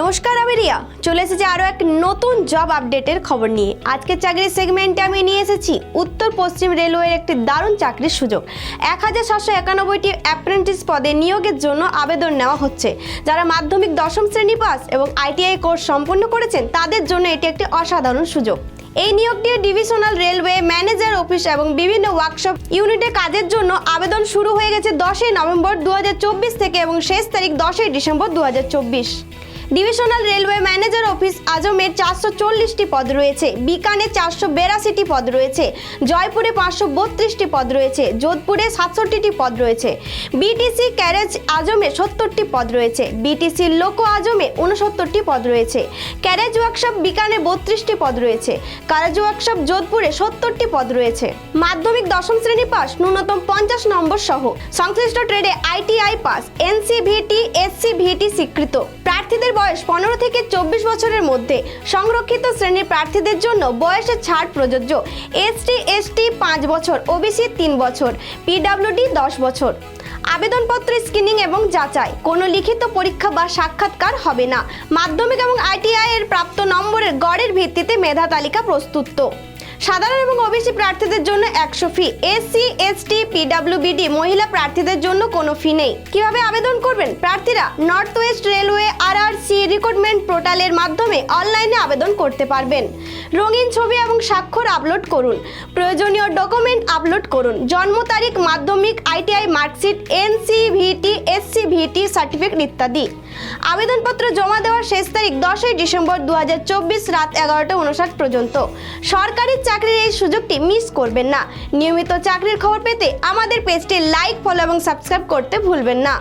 নমস্কার, আমি রিয়া চলে এসেছি আরও এক নতুন জব আপডেটের খবর নিয়ে। আজকের চাকরির সেগমেন্টে আমি নিয়ে এসেছি উত্তর পশ্চিম রেলওয়ের একটি দারুণ চাকরির সুযোগ। 1791টি অ্যাপ্রেন্টিস পদে নিয়োগের জন্য আবেদন নেওয়া হচ্ছে। যারা মাধ্যমিক দশম শ্রেণী পাস এবং আইটিআই কোর্স সম্পন্ন করেছেন তাদের জন্য এটি একটি অসাধারণ সুযোগ। এই নিয়োগটি ডিভিশনাল রেলওয়ে ম্যানেজার অফিস এবং বিভিন্ন ওয়ার্কশপ ইউনিটে কাজের জন্য আবেদন শুরু হয়ে গেছে 10ই নভেম্বর 2024 থেকে এবং শেষ তারিখ 10ই December 2024। Divisional railway manager office Ajmer 440টি পদ রয়েছে, বিকানে 482টি পদ রয়েছে, জয়পুরে 532টি পদ রয়েছে, যোধপুরে 67টি পদ রয়েছে, বিটিসি ক্যারেজ আজমে 70টি পদ রয়েছে, বিটিসি লোকো আজমে 69টি পদ রয়েছে, ক্যারেজ ওয়ার্কশপ বিকানে 32টি পদ রয়েছে, ক্যারেজ ওয়ার্কশপ যোধপুরে 70টি পদ রয়েছে। মাধ্যমিক দশম শ্রেণী পাস ন্যূনতম 50 নম্বর সহ সংশ্লিষ্ট ট্রেডে আইটিআই পাস, এনসিভিটি এসসিভিটি স্বীকৃত। প্রার্থীদের বয়স 15 থেকে 24 বছরের মধ্যে। সংরক্ষিত শ্রেণীর প্রার্থীদের জন্য বয়সের ছাড় প্রযোজ্য। এসটি এসটি 5 বছর, ওবিসি 3 বছর, পিডব্লিউডি 10 বছর। আবেদনপত্র স্ক্রিনিং এবং যাচাই, কোনো লিখিত পরীক্ষা বা সাক্ষাৎকার হবে না। মাধ্যমিক এবং আইটিআই এর প্রাপ্ত নম্বরের গড়ের ভিত্তিতে মেধা তালিকা প্রস্তুত। সাধারণ এবং ওবিসি প্রার্থীদের জন্য 100 ফি, এসসি এসটি পিডব্লিউবিডি মহিলা প্রার্থীদের জন্য কোনো ফি নেই। কিভাবে আবেদন করবেন? প্রার্থীরা north West railway RRC recruitment পোর্টালের মাধ্যমে অনলাইনে আবেদন করতে পারবেন। রঙিন ছবি এবং স্বাক্ষর আপলোড করুন। প্রয়োজনীয় ডকুমেন্ট আপলোড করুন। জন্ম তারিখ, মাধ্যমিক, ITI marksheet, NCVT SCVT certificate ইত্যাদি। আবেদনপত্র জমা দেওয়ার শেষ তারিখ 10ই ডিসেম্বর 2024 রাত 11টা 59 পর্যন্ত। সরকারি চাকরির এই সুযোগটি মিস করবেন না। নিয়মিত চাকরির খবর পেতে আমাদের পেজটি লাইক, ফলো এবং সাবস্ক্রাইব করতে ভুলবেন না।